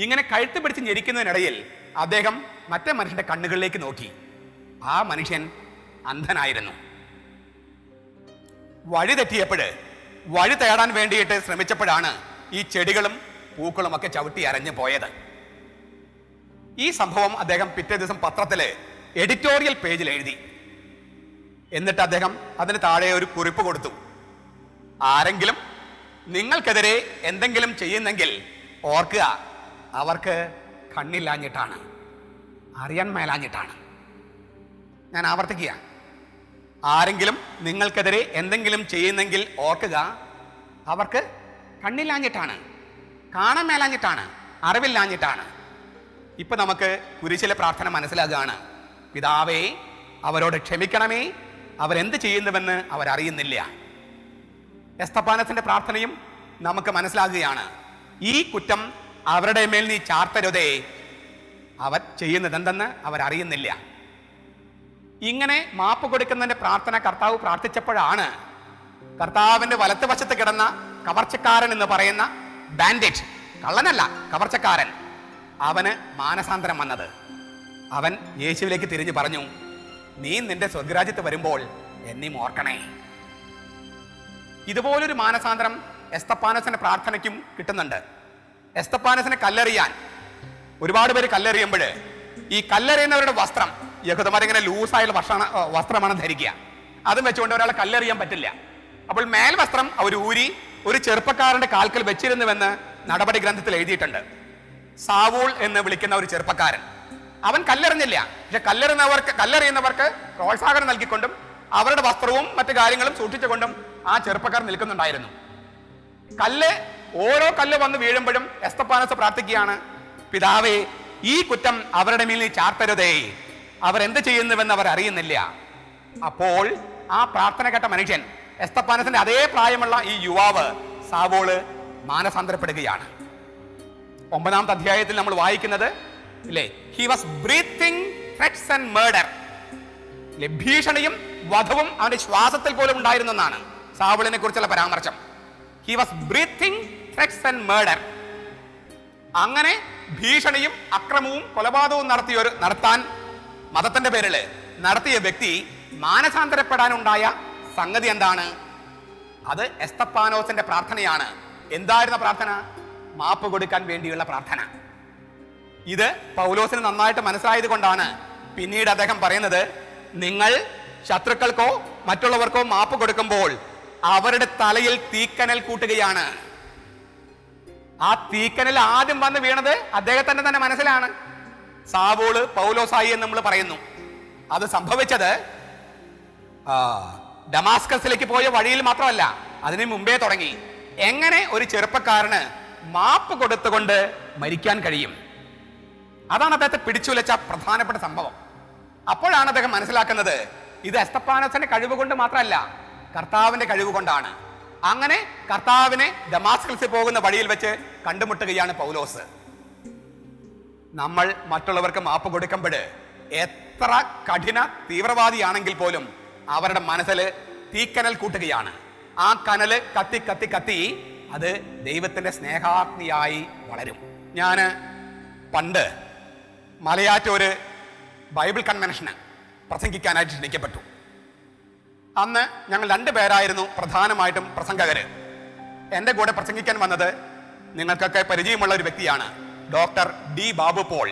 S2: ഇങ്ങനെ കഴുത്ത് പിടിച്ച് ഞെരിക്കുന്നതിനിടയിൽ അദ്ദേഹം മറ്റേ മനുഷ്യന്റെ കണ്ണുകളിലേക്ക് നോക്കി. ആ മനുഷ്യൻ അന്ധനായിരുന്നു. വഴി തെറ്റിയപ്പോഴ്, വഴി തേടാൻ വേണ്ടിയിട്ട് ശ്രമിച്ചപ്പോഴാണ് ഈ ചെടികളും പൂക്കളും ഒക്കെ ചവിട്ടി അരഞ്ഞു പോയത്. ഈ സംഭവം അദ്ദേഹം പിറ്റേ ദിവസം പത്രത്തില് എഡിറ്റോറിയൽ പേജിൽ എഴുതി. എന്നിട്ട് അദ്ദേഹം അതിന് താഴെ ഒരു കുറിപ്പ് കൊടുത്തു. ആരെങ്കിലും നിങ്ങൾക്കെതിരെ എന്തെങ്കിലും ചെയ്യുന്നെങ്കിൽ ഓർക്കുക, അവർക്ക് കണ്ണില്ലാഞ്ഞിട്ടാണ്, അറിയാൻ മേലാഞ്ഞിട്ടാണ്. ഞാൻ ആവർത്തിക്കുക, ആരെങ്കിലും നിങ്ങൾക്കെതിരെ എന്തെങ്കിലും ചെയ്യുന്നെങ്കിൽ ഓർക്കുക, അവർക്ക് കണ്ണില്ലാഞ്ഞിട്ടാണ്, കാണാൻ മേലാഞ്ഞിട്ടാണ്, അറിവില്ലാഞ്ഞിട്ടാണ്. ഇപ്പൊ നമുക്ക് കുരിശിലെ പ്രാർത്ഥന മനസ്സിലാകുകയാണ്. പിതാവേ, അവരോട് ക്ഷമിക്കണമേ, അവരെന്ത് ചെയ്യുന്നുവെന്ന് അവരറിയുന്നില്ല. എസ്തപ്പാനസിന്റെ പ്രാർത്ഥനയും നമുക്ക് മനസ്സിലാകുകയാണ്. ഈ കുറ്റം അവരുടെ മേൽ നീ ചാർത്തരുതേ, അവർ ചെയ്യുന്നത് എന്തെന്ന് അവരറിയുന്നില്ല. ഇങ്ങനെ മാപ്പ് കൊടുക്കുന്നതിന്റെ പ്രാർത്ഥന കർത്താവ് പ്രാർത്ഥിച്ചപ്പോഴാണ് കർത്താവിന്റെ വലത്തുവശത്ത് കിടന്ന കവർച്ചക്കാരൻ എന്ന് പറയുന്ന ബാൻഡിറ്റ്, കള്ളനല്ല കവർച്ചക്കാരൻ, അവന് മാനസാന്തരം വന്നത്. അവൻ യേശുവിലേക്ക് തിരിഞ്ഞു പറഞ്ഞു, നീ നിന്റെ സ്വർഗ്ഗരാജ്യത്ത് വരുമ്പോൾ എന്നെയും ഓർക്കണേ. ഇതുപോലൊരു മാനസാന്തരം എസ്തപ്പാനസിന്റെ പ്രാർത്ഥനയ്ക്കും കിട്ടുന്നുണ്ട്. എസ്തപ്പാനസിനെ കല്ലെറിയാൻ ഒരുപാട് പേര് കല്ലെറിയുമ്പോൾ ഈ കല്ലെറിയുന്നവരുടെ വസ്ത്രം യഹൂദന്മാരിങ്ങനെ ലൂസായുള്ള വസ്ത്രമാണ് ധരിക്കുക. അതും വെച്ചുകൊണ്ട് ഒരാളെ കല്ലെറിയാൻ പറ്റില്ല. അപ്പോൾ മേൽവസ്ത്രം അവർ ഊരി ഒരു ചെറുപ്പക്കാരന്റെ കാൽക്കൽ വെച്ചിരുന്നുവെന്ന് നടപടി ഗ്രന്ഥത്തിൽ എഴുതിയിട്ടുണ്ട്. സാവൂൾ എന്ന് വിളിക്കുന്ന ഒരു ചെറുപ്പക്കാരൻ, അവൻ കല്ലെറിഞ്ഞില്ല. പക്ഷെ കല്ലെറിയുന്നവർക്ക് പ്രോത്സാഹനം നൽകിക്കൊണ്ടും അവരുടെ വസ്ത്രവും മറ്റു കാര്യങ്ങളും സൂക്ഷിച്ചുകൊണ്ടും ആ ചെറുപ്പക്കാർ നിൽക്കുന്നുണ്ടായിരുന്നു. ഓരോ കല്ല് വന്ന് വീഴുമ്പോഴും എസ്തപ്പാനസ് പ്രാർത്ഥിക്കുകയാണ്, പിതാവേ, ഈ കുറ്റം അവരുടെ മേൽ നീ ചാർത്തരുതേ, അവരെന്ത് ചെയ്യുന്നുവെന്ന് അവർ അറിയുന്നില്ല. അപ്പോൾ ആ പ്രാർത്ഥന കേട്ട മനുഷ്യൻ, എസ്തപ്പാനസിന്റെ അതേ പ്രായമുള്ള ഈ യുവാവ് സാവൂള് മാനസാന്തരപ്പെടുകയാണ്. 9-ാമത്തെ അധ്യായത്തിൽ നമ്മൾ വായിക്കുന്നത് ഇല്ലേ, he was breathing threats and murder. ഭീഷണിയും വധവും അവന്റെ ശ്വാസത്തിൽ പോലും ഉണ്ടായിരുന്നു എന്നാണ് സാവൂളിനെ കുറിച്ചുള്ള പരാമർശം. He was breathing threats and murder. അങ്ങനെ ഭീഷണിയും അക്രമവും കൊലപാതകവും നടത്താൻ മതത്തിന്റെ പേരിൽ നടത്തിയ വ്യക്തി മാനസാന്തരപ്പെടാനുണ്ടായ സംഗതി എന്താണ്? അത് എസ്തപ്പാനോസിന്റെ പ്രാർത്ഥനയാണ്. എന്തായിരുന്ന പ്രാർത്ഥന? മാപ്പ് കൊടുക്കാൻ വേണ്ടിയുള്ള പ്രാർത്ഥന. ഇത് പൗലോസിന് നന്നായിട്ട് മനസ്സിലായത് കൊണ്ടാണ് പിന്നീട് അദ്ദേഹം പറയുന്നത്, നിങ്ങൾ ശത്രുക്കൾക്കോ മറ്റുള്ളവർക്കോ മാപ്പ് കൊടുക്കുമ്പോൾ അവരുടെ തലയിൽ തീക്കനൽ കൂട്ടുകയാണ്. ആ തീക്കനൽ ആദ്യം വന്ന് വീണത് അദ്ദേഹത്തിന്റെ തന്നെ മനസ്സിലാണ്. സാവൂള് പൗലോസായി എന്ന് നമ്മൾ പറയുന്നു. അത് സംഭവിച്ചത് ഡമാസ്കസിലേക്ക് പോയ വഴിയിൽ മാത്രമല്ല, അതിന് മുമ്പേ തുടങ്ങി. എങ്ങനെ ഒരു ചെറുപ്പക്കാരന് മാപ്പ് കൊടുത്തുകൊണ്ട് മരിക്കാൻ കഴിയും? അതാണ് അദ്ദേഹത്തെ പിടിച്ചുലച്ച പ്രധാനപ്പെട്ട സംഭവം. അപ്പോഴാണ് അദ്ദേഹം മനസ്സിലാക്കുന്നത്, ഇത് എസ്തപ്പാനോസിന്റെ കഴിവ് കൊണ്ട് മാത്രമല്ല, കർത്താവിന്റെ കഴിവ് കൊണ്ടാണ്. അങ്ങനെ കർത്താവിനെ ദമാസ്കസിൽ പോകുന്ന വഴിയിൽ വെച്ച് കണ്ടുമുട്ടുകയാണ് പൗലോസ്. നമ്മൾ മറ്റുള്ളവർക്ക് മാപ്പ് കൊടുക്കുമ്പോൾ എത്ര കഠിന തീവ്രവാദിയാണെങ്കിൽ പോലും അവരുടെ മനസ്സിൽ തീക്കനൽ കൂട്ടുകയാണ്. ആ കനല് കത്തി കത്തി കത്തി അത് ദൈവത്തിന്റെ സ്നേഹാഗ്നിയായി വളരും. ഞാൻ പണ്ട് മലയാറ്റൂര് ബൈബിൾ കൺവെൻഷന് പ്രസംഗിക്കാനായിട്ട് ക്ഷണിക്കപ്പെട്ടു. അന്ന് ഞങ്ങൾ 2 പേരായിരുന്നു പ്രധാനമായിട്ടും പ്രസംഗകര്. എൻ്റെ കൂടെ പ്രസംഗിക്കാൻ വന്നത് നിങ്ങൾക്കൊക്കെ പരിചയമുള്ള ഒരു വ്യക്തിയാണ്, doctor D Babu Paul.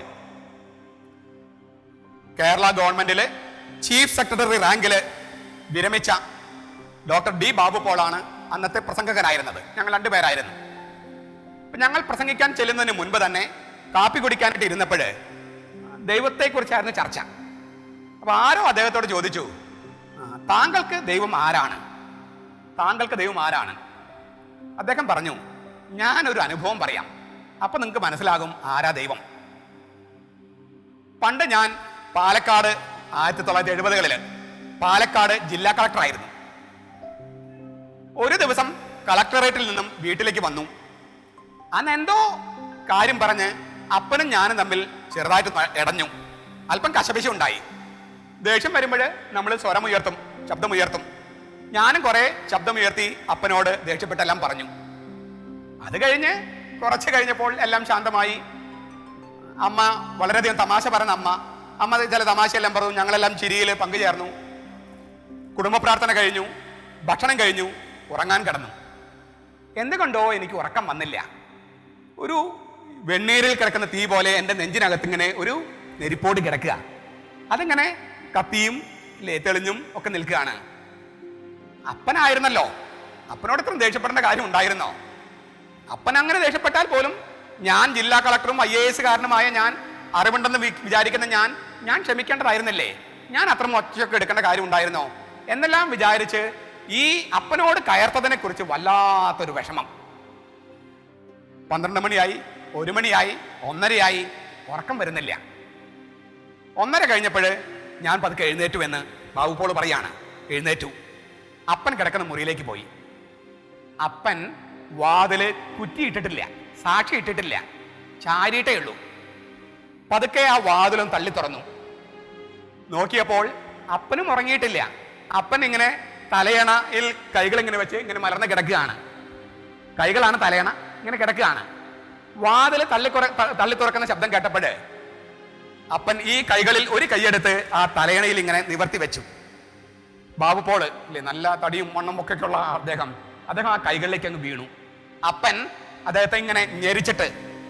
S2: Kerala ഗവൺമെന്റില് ചീഫ് സെക്രട്ടറി റാങ്കില് വിരമിച്ച ഡോക്ടർ ഡി ബാബു പോളാണ് അന്നത്തെ പ്രസംഗകനായിരുന്നത്. ഞങ്ങൾ 2 പേരായിരുന്നു. ഞങ്ങൾ പ്രസംഗിക്കാൻ ചെല്ലുന്നതിന് മുൻപ് തന്നെ കാപ്പി കുടിക്കാനായിട്ട് ഇരുന്നപ്പോൾ ദൈവത്തെക്കുറിച്ചായിരുന്നു ചർച്ച. അപ്പൊ ആരോ അദ്ദേഹത്തോട് ചോദിച്ചു, താങ്കൾക്ക് ദൈവം ആരാണ്? താങ്കൾക്ക് ദൈവം ആരാണ്? അദ്ദേഹം പറഞ്ഞു, ഞാനൊരു അനുഭവം പറയാം, അപ്പൊ നിങ്ങൾക്ക് മനസ്സിലാകും ആരാ ദൈവം. പണ്ട് ഞാൻ പാലക്കാട് 1970-കളിൽ പാലക്കാട് ജില്ലാ കളക്ടറായിരുന്നു. ഒരു ദിവസം കളക്ടറേറ്റിൽ നിന്നും വീട്ടിലേക്ക് വന്നു. അന്ന് എന്തോ കാര്യം പറഞ്ഞ് അപ്പനും ഞാനും തമ്മിൽ ചെറുതായിട്ട് ഇടഞ്ഞു. അല്പം കശപിശ ഉണ്ടായി. ദേഷ്യം വരുമ്പോൾ നമ്മൾ സ്വരമുയർത്തും, ശബ്ദമുയർത്തും. ഞാനും കുറെ ശബ്ദമുയർത്തി അപ്പനോട് ദേഷ്യപ്പെട്ടെല്ലാം പറഞ്ഞു. അത് കഴിഞ്ഞ് കുറച്ച് കഴിഞ്ഞപ്പോൾ എല്ലാം ശാന്തമായി. അമ്മ വളരെയധികം തമാശ പറഞ്ഞ അമ്മ ചില തമാശയെല്ലാം പറഞ്ഞു. ഞങ്ങളെല്ലാം ചിരിയിൽ പങ്കുചേർന്നു. കുടുംബ പ്രാർത്ഥന കഴിഞ്ഞു, ഭക്ഷണം കഴിഞ്ഞു, ഉറങ്ങാൻ കിടന്നു. എന്തുകൊണ്ടോ എനിക്ക് ഉറക്കം വന്നില്ല. ഒരു വെണ്ണീരിൽ കിടക്കുന്ന തീ പോലെ എൻ്റെ നെഞ്ചിനകത്തിങ്ങനെ ഒരു നെരിപ്പോട് കിടക്കുക. അതിങ്ങനെ കത്തിയും തെളിഞ്ഞും ഒക്കെ നിൽക്കുകയാണ്. അപ്പനായിരുന്നല്ലോ, അപ്പനോട് ഇത്രയും ദേഷ്യപ്പെടേണ്ട കാര്യം ഉണ്ടായിരുന്നോ? അപ്പൻ അങ്ങനെ ദേഷ്യപ്പെട്ടാൽ പോലും ഞാൻ ജില്ലാ കളക്ടറും IAS കാരനുമായ ഞാൻ, അറിവുണ്ടെന്ന് വിചാരിക്കുന്ന ഞാൻ ക്ഷമിക്കേണ്ടതായിരുന്നില്ലേ? ഞാൻ അത്ര ഒച്ചയൊക്കെ എടുക്കേണ്ട കാര്യം ഉണ്ടായിരുന്നോ എന്നെല്ലാം വിചാരിച്ച് ഈ അപ്പനോട് കയർത്തതിനെ കുറിച്ച് വല്ലാത്തൊരു വിഷമം. 12 മണിയായി, 1 മണിയായി, 1:30 ഉറക്കം വരുന്നില്ല. 1:30 കഴിഞ്ഞപ്പോൾ ഞാൻ പതുക്കെ എഴുന്നേറ്റു എന്ന് ബാബു പോൾ പറയാണ്. എഴുന്നേറ്റു. അപ്പൻ കിടക്കുന്ന മുറിയിലേക്ക് പോയി. അപ്പൻ വാതില് കുറ്റിയിട്ടിട്ടില്ല, സാക്ഷി ഇട്ടിട്ടില്ല, ചാരിയിട്ടേ ഉള്ളൂ. പതുക്കെ ആ വാതിലും തള്ളി തുറന്നു. നോക്കിയപ്പോൾ അപ്പനും ഉറങ്ങിയിട്ടില്ല. അപ്പൻ ഇങ്ങനെ തലയണയിൽ കൈകൾ ഇങ്ങനെ വെച്ച് ഇങ്ങനെ മലർന്ന് കിടക്കുകയാണ്. കൈകളാണ് തലയണ, ഇങ്ങനെ കിടക്കുകയാണ്. വാതില് തള്ളി തുറക്കുന്ന ശബ്ദം കേട്ടപ്പോൾ അപ്പൻ ഈ കൈകളിൽ ഒരു കൈയെടുത്ത് ആ തലയണയിൽ ഇങ്ങനെ നിവർത്തി വെച്ചു. ബാബു പോള് ഇല്ലേ, നല്ല തടിയും മണ്ണും ഒക്കെ ഉള്ള അദ്ദേഹം ആ കൈകളിലേക്ക് അങ്ങ് വീണു. അപ്പൻ അദ്ദേഹത്തെ ഇങ്ങനെ ഞെരിച്ചിട്ട്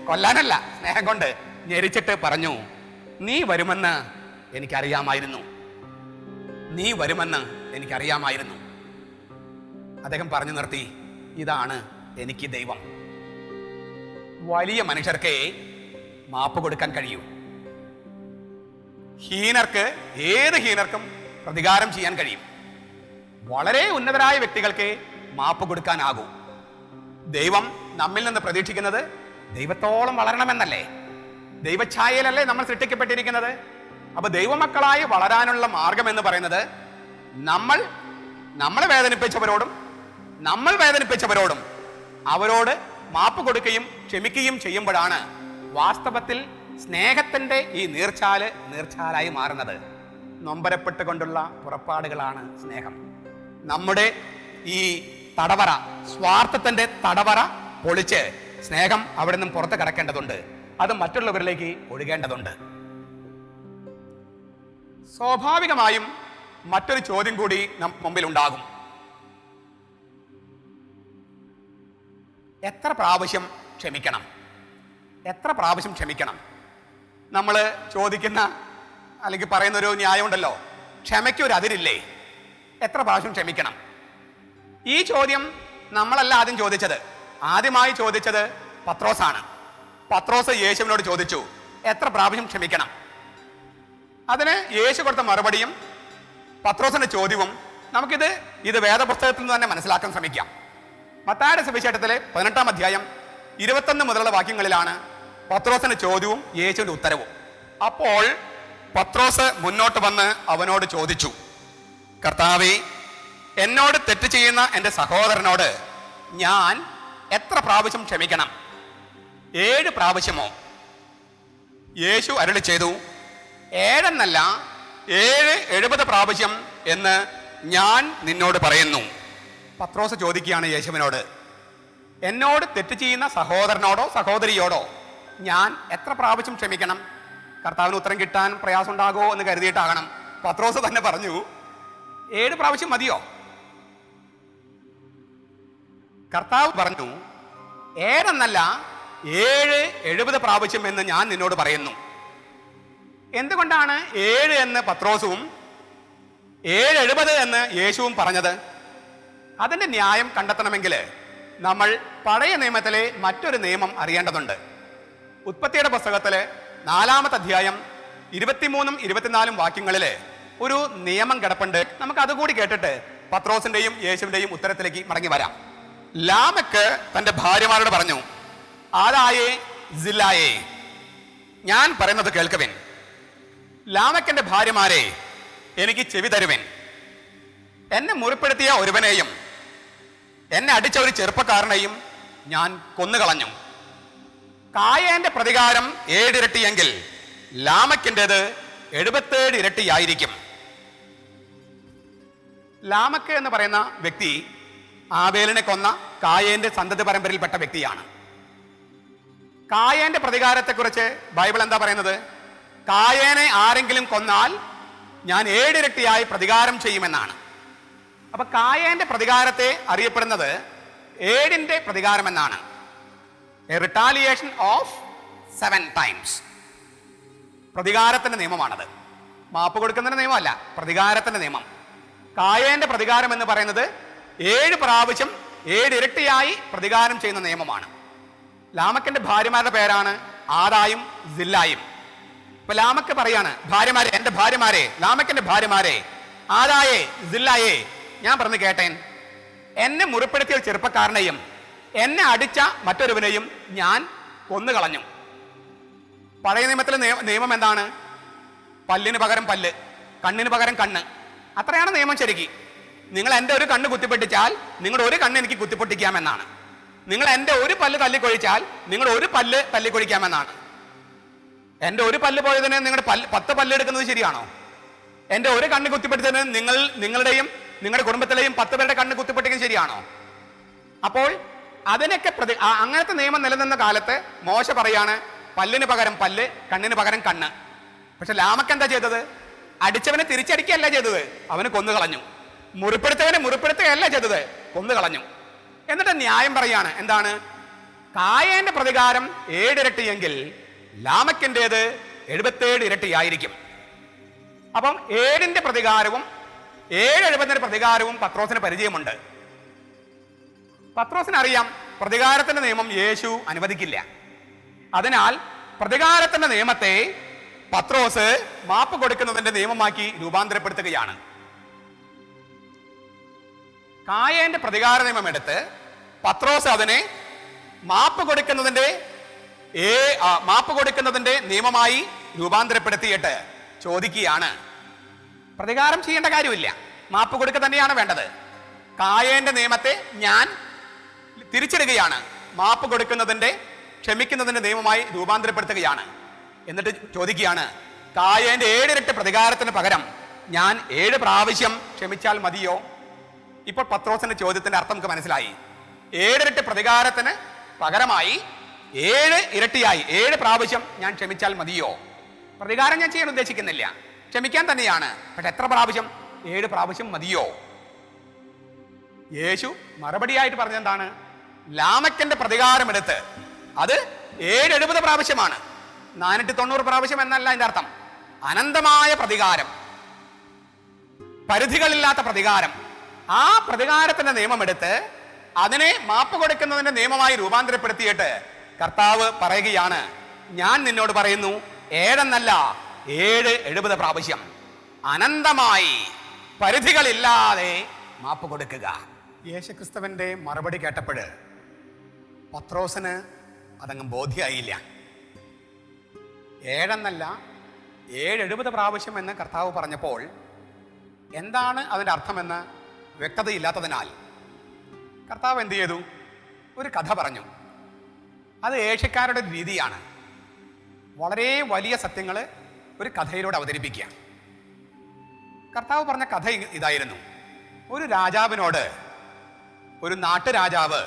S2: കൊല്ലാനല്ല, സ്നേഹം കൊണ്ട് ഞെരിച്ചിട്ട് പറഞ്ഞു, നീ വരുമെന്ന് എനിക്കറിയാമായിരുന്നു, നീ വരുമെന്ന് എനിക്കറിയാമായിരുന്നു. അദ്ദേഹം പറഞ്ഞു നിർത്തി, ഇതാണ് എനിക്ക് ദൈവം. വലിയ മനുഷ്യർക്ക് മാപ്പ് കൊടുക്കാൻ കഴിയൂ. ഹീനർക്ക്, ഏത് ഹീനർക്കും പ്രതികാരം ചെയ്യാൻ കഴിയും. വളരെ ഉന്നതരായ വ്യക്തികൾക്ക് മാപ്പ് കൊടുക്കാനാകൂ. ദൈവം നമ്മിൽ നിന്ന് പ്രതീക്ഷിക്കുന്നത് ദൈവത്തോളം വളരണമെന്നല്ലേ? ദൈവഛായയിലല്ലേ നമ്മൾ സൃഷ്ടിക്കപ്പെട്ടിരിക്കുന്നത്? അപ്പൊ ദൈവമക്കളായി വളരാനുള്ള മാർഗം എന്ന് പറയുന്നത് നമ്മളെ വേദനിപ്പിച്ചവരോടും അവരോട് മാപ്പ് കൊടുക്കുകയും ക്ഷമിക്കുകയും ചെയ്യുമ്പോഴാണ് വാസ്തവത്തിൽ സ്നേഹത്തിന്റെ ഈ നീർച്ചാലായി മാറുന്നത്. നൊമ്പരപ്പെട്ടുകൊണ്ടുള്ള പുറപ്പാടുകളാണ് സ്നേഹം. നമ്മുടെ ഈ തടവറ, സ്വാർത്ഥത്തിന്റെ തടവറ പൊളിച്ച് സ്നേഹം അവിടെ നിന്നും പുറത്ത് കടക്കേണ്ടതുണ്ട്. അത് മറ്റുള്ളവരിലേക്ക് ഒഴുകേണ്ടതുണ്ട്. സ്വാഭാവികമായും മറ്റൊരു ചോദ്യം കൂടി മുമ്പിൽ ഉണ്ടാകും. എത്ര പ്രാവശ്യം ക്ഷമിക്കണം? നമ്മൾ ചോദിക്കുന്ന അല്ലെങ്കിൽ പറയുന്ന ഒരു ന്യായമുണ്ടല്ലോ, ക്ഷമയ്ക്ക് ഒരു അതിരില്ലേ? എത്ര പ്രാവശ്യം ക്ഷമിക്കണം? ഈ ചോദ്യം നമ്മളല്ല ആദ്യം ചോദിച്ചത്. ആദ്യമായി ചോദിച്ചത് പത്രോസാണ്. പത്രോസ് യേശുവിനോട് ചോദിച്ചു, എത്ര പ്രാവശ്യം ക്ഷമിക്കണം? അതിന് യേശു കൊടുത്ത മറുപടിയും പത്രോസിന്റെ ചോദ്യവും ഇത് വേദപുസ്തകത്തിൽ നിന്ന് തന്നെ മനസ്സിലാക്കാൻ ശ്രമിക്കാം. മത്തായിയുടെ സുവിശേഷത്തിലെ 18-ാം അധ്യായം 21 മുതലുള്ള വാക്യങ്ങളിലാണ് പത്രോസിന്റെ ചോദ്യവും യേശുവിന്റെ ഉത്തരവും. അപ്പോൾ പത്രോസ് മുന്നോട്ട് വന്ന് അവനോട് ചോദിച്ചു, കർത്താവേ, എന്നോട് തെറ്റ് ചെയ്യുന്ന എൻ്റെ സഹോദരനോട് ഞാൻ എത്ര പ്രാവശ്യം ക്ഷമിക്കണം? 7 പ്രാവശ്യമോ? യേശു അരുളി ചെയ്തു, 7 എന്നല്ല 70 പ്രാവശ്യം എന്ന് ഞാൻ നിന്നോട് പറയുന്നു. പത്രോസ് ചോദിക്കുകയാണ് യേശുവിനോട്, എന്നോട് തെറ്റ് ചെയ്യുന്ന സഹോദരനോടോ സഹോദരിയോടോ ഞാൻ എത്ര പ്രാവശ്യം ക്ഷമിക്കണം? കർത്താവിന് ഉത്തരം കിട്ടാൻ പ്രയാസം ഉണ്ടാകുമോ എന്ന് കരുതിയിട്ടാകണം പത്രോസ് തന്നെ പറഞ്ഞു, 7 പ്രാവശ്യം മതിയോ? കർത്താവ് പറഞ്ഞു, 7 എന്നല്ല 70 പ്രാവശ്യം എന്ന് ഞാൻ നിന്നോട് പറയുന്നു. എന്തുകൊണ്ടാണ് 7 എന്ന് പത്രോസും 70 എന്ന് യേശുവും പറഞ്ഞത്? അതിന്റെ ന്യായം കണ്ടെത്തണമെങ്കിൽ നമ്മൾ പഴയ നിയമത്തിലെ മറ്റൊരു നിയമം അറിയേണ്ടതുണ്ട്. ഉൽപ്പത്തിയുടെ പുസ്തകത്തിലെ 4-ാമത്തെ അധ്യായം 23-ഉം 24-ഉം വാക്യങ്ങളില് ഒരു നിയമം കിടപ്പുണ്ട്. നമുക്ക് അതുകൂടി കേട്ടിട്ട് പത്രോസിന്റെയും യേശുവിന്റെയും ഉത്തരത്തിലേക്ക് മടങ്ങി വരാം. ലാമെക്ക് തന്റെ ഭാര്യമാരോട് പറഞ്ഞു, ആദായേ സില്ലായേ, ഞാൻ പറയുന്നത് കേൾക്കുവിൻ. ലാമെക്കിന്റെ ഭാര്യമാരെ, എനിക്ക് ചെവി തരുവിൻ. എന്നെ മുറിപ്പെടുത്തിയ ഒരുവനെയും എന്നെ അടിച്ച ഒരു ചെറുപ്പക്കാരനെയും ഞാൻ കൊന്നുകളഞ്ഞു. കായേന്റെ പ്രതികാരം 7 ഇരട്ടിയെങ്കിൽ ലാമക്കിൻ്റെത് 77 ഇരട്ടിയായിരിക്കും. ലാമക്ക് എന്ന് പറയുന്ന വ്യക്തി ആബേലിനെ കൊന്ന കായേന്റെ സന്തതി പരമ്പരയിൽപ്പെട്ട വ്യക്തിയാണ്. കായേന്റെ പ്രതികാരത്തെക്കുറിച്ച് ബൈബിൾ എന്താ പറയുന്നത്? കായേനെ ആരെങ്കിലും കൊന്നാൽ ഞാൻ 7 ഇരട്ടിയായി പ്രതികാരം ചെയ്യുമെന്നാണ്. അപ്പൊ കായേന്റെ പ്രതികാരത്തെ അറിയപ്പെടുന്നത് 7ന്റെ പ്രതികാരം എന്നാണ്. A retaliation of 7 times. പ്രതികാരത്തിന്റെ നിയമമാണത്. മാപ്പ് കൊടുക്കുന്നതിന്റെ നിയമമല്ല, പ്രതികാരത്തിന്റെ നിയമം. കായേന്റെ പ്രതികാരം എന്ന് പറയുന്നത് 7 പ്രാവശ്യം 7 ഇരട്ടിയായി പ്രതികാരം ചെയ്യുന്ന നിയമമാണ്. ലാമക്കിന്റെ ഭാര്യമാരുടെ പേരാണ് ആദായും സില്ലായും. ഇപ്പൊ ലാമക്ക് പറയാണ്, ഭാര്യമാരെ, എന്റെ ഭാര്യമാരെ, ലാമക്കിന്റെ ഭാര്യമാരെ, ആദായേ സില്ലായേ, ഞാൻ പറഞ്ഞു കേട്ടേൻ. എന്നെ മുറിപ്പെടുത്തിയ ചെറുപ്പക്കാരനെയും എന്നെ അടിച്ച മറ്റൊരുവനെയും ഞാൻ കൊന്നുകളഞ്ഞു. പഴയ നിയമത്തിലെ നിയമം എന്താണ്? പല്ലിന് പകരം പല്ല്, കണ്ണിന് പകരം കണ്ണ്. അത്രയാണ് നിയമം ശരിക്ക്. നിങ്ങൾ എൻ്റെ ഒരു കണ്ണ് കുത്തിപ്പൊട്ടിച്ചാൽ നിങ്ങളുടെ ഒരു കണ്ണ് എനിക്ക് കുത്തിപ്പൊട്ടിക്കാമെന്നാണ്. നിങ്ങൾ എൻ്റെ ഒരു പല്ല് തല്ലിക്കൊഴിച്ചാൽ നിങ്ങളുടെ ഒരു പല്ല് തല്ലിക്കൊഴിക്കാമെന്നാണ്. എൻ്റെ ഒരു പല്ല് പോയതിന് നിങ്ങളുടെ 10 പല്ല് എടുക്കുന്നത് ശരിയാണോ? എൻ്റെ ഒരു കണ്ണ് കുത്തിപ്പൊട്ടിച്ചതിന് നിങ്ങളുടെയും നിങ്ങളുടെ കുടുംബത്തിലെയും 10 പേരുടെ കണ്ണ് കുത്തിപ്പൊട്ടിക്കുന്നത് ശരിയാണോ? അപ്പോൾ അതിനൊക്കെ അങ്ങനത്തെ നിയമം നിലനിന്ന കാലത്ത് മോശ പറയാണ്, പല്ലിന് പകരം പല്ല്, കണ്ണിന് പകരം കണ്ണ്. പക്ഷെ ലാമക്ക് എന്താ ചെയ്തത്? അടിച്ചവനെ തിരിച്ചടിക്കുകയല്ല ചെയ്തത്, അവന് കൊന്നുകളഞ്ഞു. മുറിപ്പെടുത്തവനെ മുറിപ്പെടുത്തുകയല്ല ചെയ്തത്, കൊന്നുകളഞ്ഞു. എന്നിട്ട് ന്യായം പറയാണ്, എന്താണ്? കായേന്റെ പ്രതികാരം 7 ഇരട്ടിയെങ്കിൽ ലാമക്കിൻ്റെത് 77 ഇരട്ടിയായിരിക്കും. അപ്പം 7ന്റെ പ്രതികാരവും 7 പ്രതികാരവും പത്രോസിന് പരിചയമുണ്ട്. പത്രോസിന് അറിയാം പ്രതികാരത്തിന്റെ നിയമം യേശു അനുവദിക്കില്ല. അതിനാൽ പ്രതികാരത്തിന്റെ നിയമത്തെ പത്രോസ് മാപ്പ് കൊടുക്കുന്നതിന്റെ നിയമമാക്കി രൂപാന്തരപ്പെടുത്തുകയാണ്. കായേന്റെ പ്രതികാര നിയമം എടുത്ത് പത്രോസ് അതിനെ മാപ്പ് കൊടുക്കുന്നതിന്റെ നിയമമായി രൂപാന്തരപ്പെടുത്തിയിട്ട് ചോദിക്കുകയാണ്, പ്രതികാരം ചെയ്യേണ്ട കാര്യമില്ല, മാപ്പ് കൊടുക്കുക തന്നെയാണ് വേണ്ടത്. കായേന്റെ നിയമത്തെ ഞാൻ തിരിച്ചിടുകയാണ്, മാപ്പ് കൊടുക്കുന്നതിന്റെ ക്ഷമിക്കുന്നതിന്റെ നിയമമായി രൂപാന്തരപ്പെടുത്തുകയാണ്. എന്നിട്ട് ചോദിക്കുകയാണ്, കായേന്റെ 7 ഇരട്ടി പ്രതികാരത്തിന് പകരം ഞാൻ 7 പ്രാവശ്യം ക്ഷമിച്ചാൽ മതിയോ? ഇപ്പോൾ പത്രോസിന്റെ ചോദ്യത്തിന്റെ അർത്ഥം നമുക്ക് മനസ്സിലായി. 7 ഇരട്ടി പ്രതികാരത്തിന് പകരമായി 7 ഇരട്ടിയായി 7 പ്രാവശ്യം ഞാൻ ക്ഷമിച്ചാൽ മതിയോ? പ്രതികാരം ഞാൻ ചെയ്യാൻ ഉദ്ദേശിക്കുന്നില്ല, ക്ഷമിക്കാൻ തന്നെയാണ്. പക്ഷെ എത്ര പ്രാവശ്യം? 7 പ്രാവശ്യം മതിയോ? യേശു മറുപടിയായിട്ട് പറഞ്ഞെന്താണ്? ലാമക്കന്റെ പ്രതികാരം എടുത്ത് അത് 770 പ്രാവശ്യമാണ്, 490 പ്രാവശ്യം എന്നല്ല അതിന്റെ അർത്ഥം. അനന്തമായ പ്രതികാരം, പരിധികളില്ലാത്ത പ്രതികാരം. ആ പ്രതികാരത്തിന്റെ നിയമം എടുത്ത് അതിനെ മാപ്പ് കൊടുക്കുന്നതിന്റെ നിയമമായി രൂപാന്തരപ്പെടുത്തിയിട്ട് കർത്താവ് പറയുകയാണ്, ഞാൻ നിന്നോട് പറയുന്നു 7 എന്നല്ല 770 പ്രാവശ്യം അനന്തമായി പരിധികളില്ലാതെ മാപ്പ് കൊടുക്കുക. യേശുക്രിസ്തുവിന്റെ മറുപടി കേട്ടപ്പോൾ പത്രോസിന് അതങ്ങ് ബോധ്യമായില്ല. 7 എന്നല്ല 770 പ്രാവശ്യം എന്ന് കർത്താവ് പറഞ്ഞപ്പോൾ എന്താണ് അതിൻ്റെ അർത്ഥമെന്ന് വ്യക്തതയില്ലാത്തതിനാൽ കർത്താവ് എന്ത് ചെയ്തു? ഒരു കഥ പറഞ്ഞു. അത് ഏഷ്യക്കാരുടെ രീതിയാണ്. വളരെ വലിയ സത്യങ്ങൾ ഒരു കഥയിലൂടെ അവതരിപ്പിക്കുക. കർത്താവ് പറഞ്ഞ കഥ ഇതായിരുന്നു. ഒരു രാജാവിനോട് ഒരു നാട്ടുരാജാവ്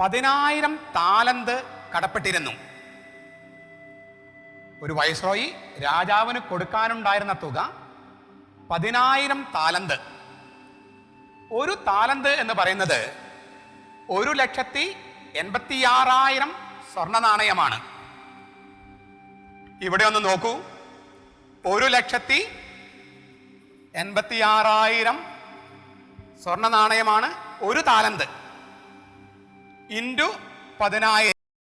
S2: 10,000 താലന്ത് കടപ്പെട്ടിരുന്നു. ഒരു വൈസ്രോയി രാജാവിന് കൊടുക്കാനുണ്ടായിരുന്ന തുക 10,000 താലന്ത്. ഒരു താലന്ത് എന്ന് പറയുന്നത് 1,86,000 സ്വർണ്ണ നാണയമാണ്. ഇവിടെ ഒന്ന് നോക്കൂ, 1,86,000 സ്വർണ്ണ നാണയമാണ് ഒരു താലന്ത് ഇൻറ്റു 10,000.